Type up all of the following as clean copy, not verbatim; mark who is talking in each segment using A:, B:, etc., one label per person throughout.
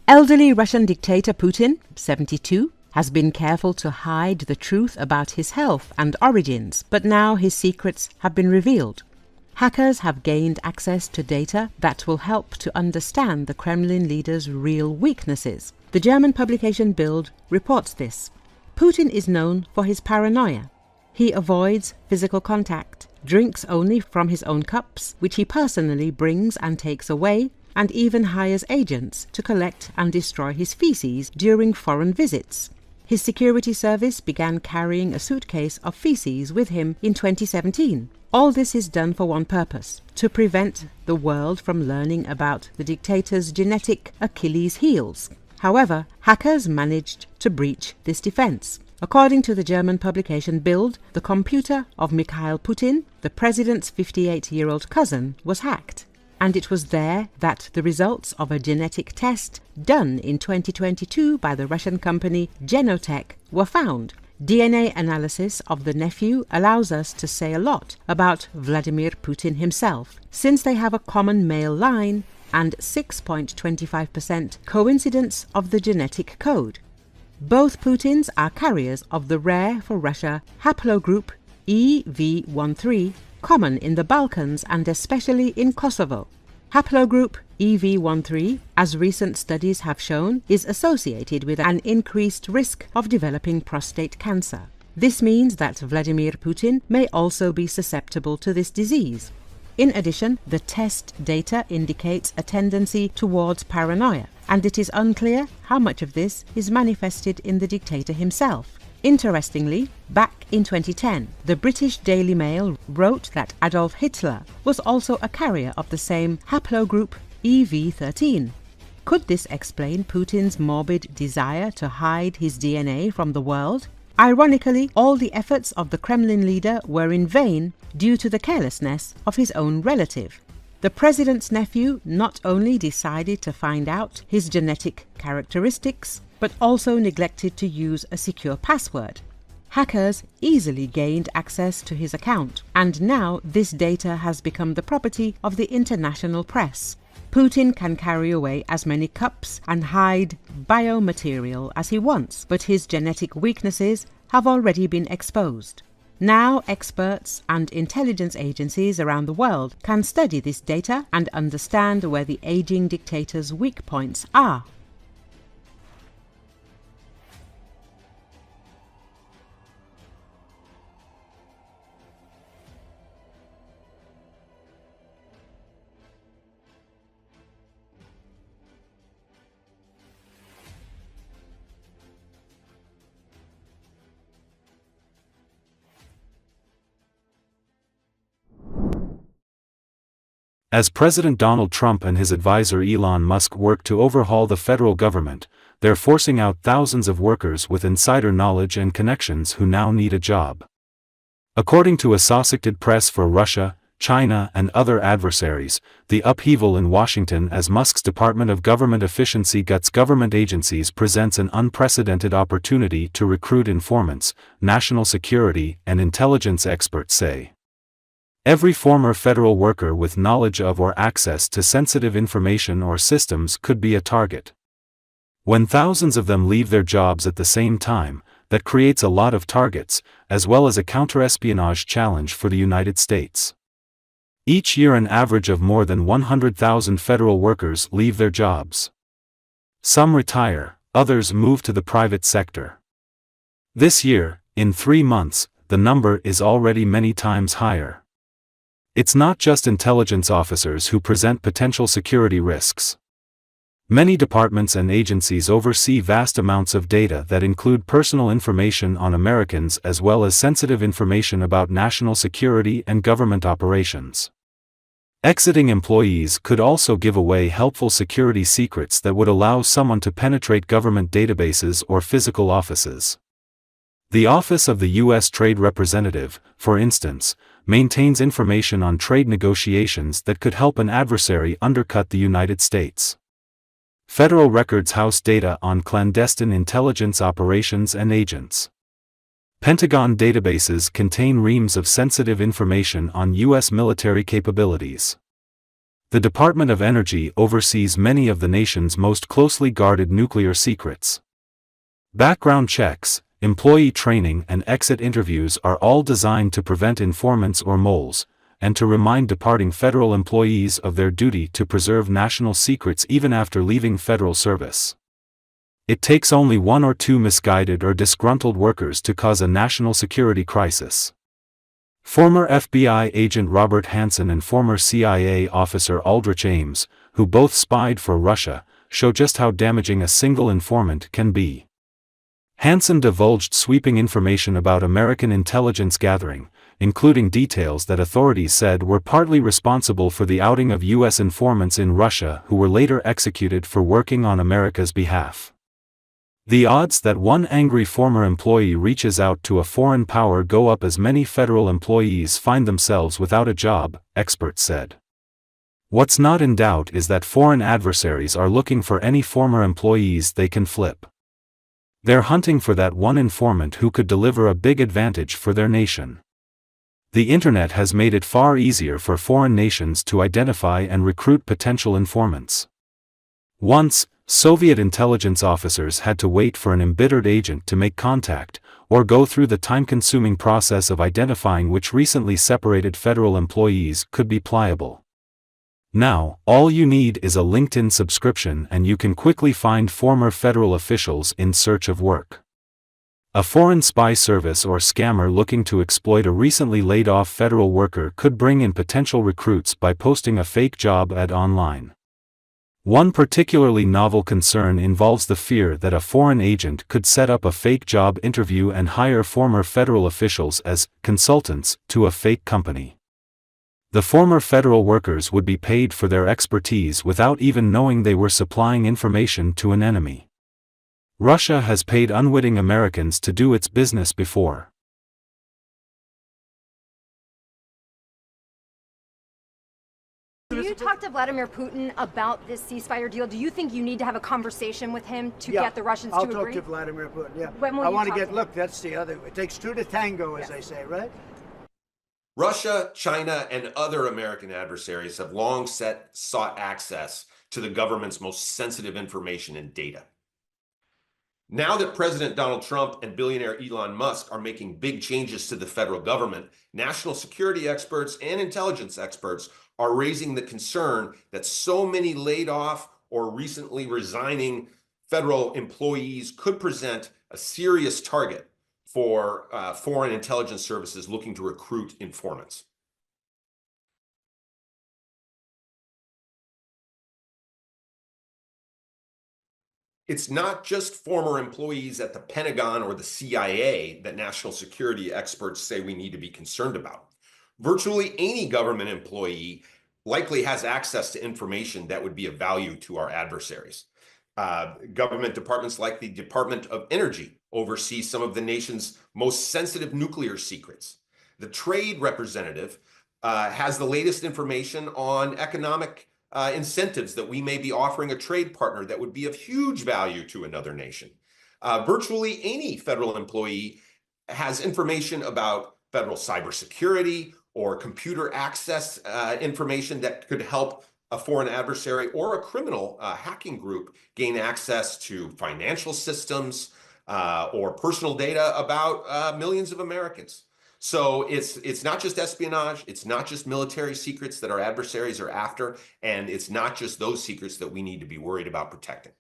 A: Elderly Russian dictator Putin, 72, has been careful to hide the truth about his health and origins, but now his secrets have been revealed. Hackers have gained access to data that will help to understand the Kremlin leader's real weaknesses. The German publication Bild reports this. Putin is known for his paranoia. He avoids physical contact, drinks only from his own cups, which he personally brings and takes away, and even hires agents to collect and destroy his feces during foreign visits. His security service began carrying a suitcase of feces with him in 2017. All this is done for one purpose: to prevent the world from learning about the dictator's genetic Achilles heels. However, hackers managed to breach this defense. According to the German publication Bild, the computer of Mikhail Putin, the president's 58-year-old cousin, was hacked. And it was there that the results of a genetic test done in 2022 by the Russian company Genotek were found. DNA analysis of the nephew allows us to say a lot about Vladimir Putin himself, since they have a common male line and 6.25% coincidence of the genetic code. Both Putins are carriers of the rare for Russia haplogroup EV13, common in the Balkans and especially in Kosovo. Haplogroup EV13, as recent studies have shown, is associated with an increased risk of developing prostate cancer. This means that Vladimir Putin may also be susceptible to this disease. In addition, the test data indicates a tendency towards paranoia, and it is unclear how much of this is manifested in the dictator himself. Interestingly, back in 2010, the British Daily Mail wrote that Adolf Hitler was also a carrier of the same haplogroup EV13. Could this explain Putin's morbid desire to hide his DNA from the world? Ironically, all the efforts of the Kremlin leader were in vain due to the carelessness of his own relative. The president's nephew not only decided to find out his genetic characteristics, but also neglected to use a secure password. Hackers easily gained access to his account, and now this data has become the property of the international press. Putin can carry away as many cups and hide biomaterial as he wants, but his genetic weaknesses have already been exposed. Now experts and intelligence agencies around the world can study this data and understand where the aging dictator's weak points are.
B: As President Donald Trump and his advisor Elon Musk work to overhaul the federal government, they're forcing out thousands of workers with insider knowledge and connections who now need a job. According to Associated Press for Russia, China and other adversaries, the upheaval in Washington as Musk's Department of Government Efficiency guts government agencies presents an unprecedented opportunity to recruit informants, national security and intelligence experts say. Every former federal worker with knowledge of or access to sensitive information or systems could be a target. When thousands of them leave their jobs at the same time, that creates a lot of targets, as well as a counter-espionage challenge for the United States. Each year an average of more than 100,000 federal workers leave their jobs. Some retire, others move to the private sector. This year, in 3 months, the number is already many times higher. It's not just intelligence officers who present potential security risks. Many departments and agencies oversee vast amounts of data that include personal information on Americans as well as sensitive information about national security and government operations. Exiting employees could also give away helpful security secrets that would allow someone to penetrate government databases or physical offices. The Office of the U.S. Trade Representative, for instance, maintains information on trade negotiations that could help an adversary undercut the United States. Federal records house data on clandestine intelligence operations and agents. Pentagon databases contain reams of sensitive information on U.S. military capabilities. The Department of Energy oversees many of the nation's most closely guarded nuclear secrets. Background checks, employee training and exit interviews are all designed to prevent informants or moles, and to remind departing federal employees of their duty to preserve national secrets even after leaving federal service. It takes only one or two misguided or disgruntled workers to cause a national security crisis. Former FBI agent Robert Hanssen and former CIA officer Aldrich Ames, who both spied for Russia, show just how damaging a single informant can be. Hanssen divulged sweeping information about American intelligence gathering, including details that authorities said were partly responsible for the outing of U.S. informants in Russia who were later executed for working on America's behalf. The odds that one angry former employee reaches out to a foreign power go up as many federal employees find themselves without a job, experts said. What's not in doubt is that foreign adversaries are looking for any former employees they can flip. They're hunting for that one informant who could deliver a big advantage for their nation. The internet has made it far easier for foreign nations to identify and recruit potential informants. Once, Soviet intelligence officers had to wait for an embittered agent to make contact, or go through the time-consuming process of identifying which recently separated federal employees could be pliable. Now, all you need is a LinkedIn subscription and you can quickly find former federal officials in search of work. A foreign spy service or scammer looking to exploit a recently laid-off federal worker could bring in potential recruits by posting a fake job ad online. One particularly novel concern involves the fear that a foreign agent could set up a fake job interview and hire former federal officials as consultants to a fake company. The former federal workers would be paid for their expertise without even knowing they were supplying information to an enemy. Russia has paid unwitting Americans to do its business before.
C: Do you talk to Vladimir Putin about this ceasefire deal? Do you think you need to have a conversation with him to get the Russians to agree?
D: I'll talk to Vladimir Putin, yeah.
C: When will
D: I
C: you
D: want to
C: talk
D: get,
C: to him?
D: look, that's the other, it takes two to tango, as they say, right?
E: Russia, China, and other American adversaries have long sought access to the government's most sensitive information and data. Now that President Donald Trump and billionaire Elon Musk are making big changes to the federal government, national security experts and intelligence experts are raising the concern that so many laid off or recently resigning federal employees could present a serious target for foreign intelligence services looking to recruit informants. It's not just former employees at the Pentagon or the CIA that national security experts say we need to be concerned about. Virtually any government employee likely has access to information that would be of value to our adversaries. Government departments like the Department of Energy oversee some of the nation's most sensitive nuclear secrets. The trade representative has the latest information on economic incentives that we may be offering a trade partner that would be of huge value to another nation. Virtually any federal employee has information about federal cybersecurity or computer access information that could help a foreign adversary or a criminal hacking group gain access to financial systems or personal data about millions of Americans. So it's not just espionage, it's not just military secrets that our adversaries are after, and it's not just those secrets that we need to be worried about protecting.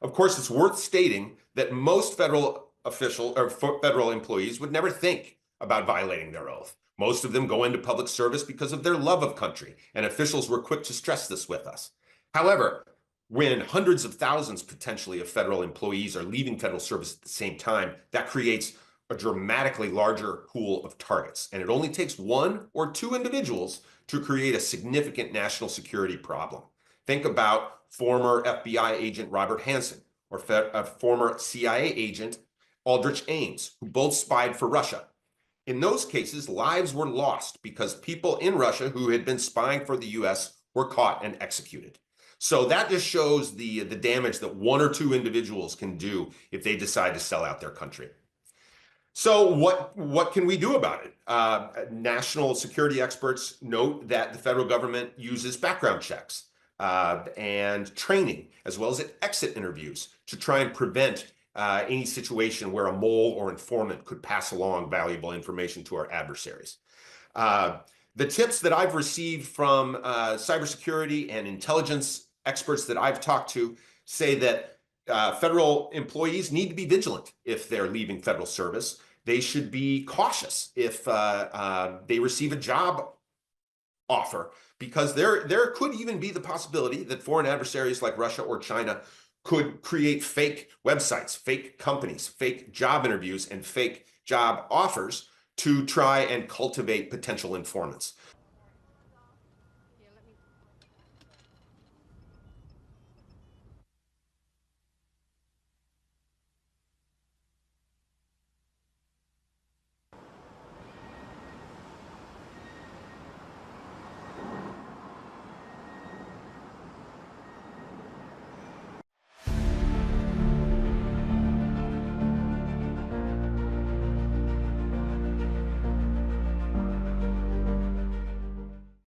E: Of course, it's worth stating that most federal employees would never think about violating their oath. Most of them go into public service because of their love of country, and officials were quick to stress this with us. However, when hundreds of thousands potentially of federal employees are leaving federal service at the same time, that creates a dramatically larger pool of targets. And it only takes one or two individuals to create a significant national security problem. Think about former FBI agent Robert Hanssen or a former CIA agent Aldrich Ames, who both spied for Russia. In those cases, lives were lost because people in Russia who had been spying for the US were caught and executed. So that just shows the damage that one or two individuals can do if they decide to sell out their country. So what can we do about it? National security experts note that the federal government uses background checks and training, as well as exit interviews, to try and prevent any situation where a mole or informant could pass along valuable information to our adversaries. The tips that I've received from cybersecurity and intelligence experts that I've talked to say that federal employees need to be vigilant if they're leaving federal service. They should be cautious if they receive a job offer, because there could even be the possibility that foreign adversaries like Russia or China could create fake websites, fake companies, fake job interviews, and fake job offers to try and cultivate potential informants.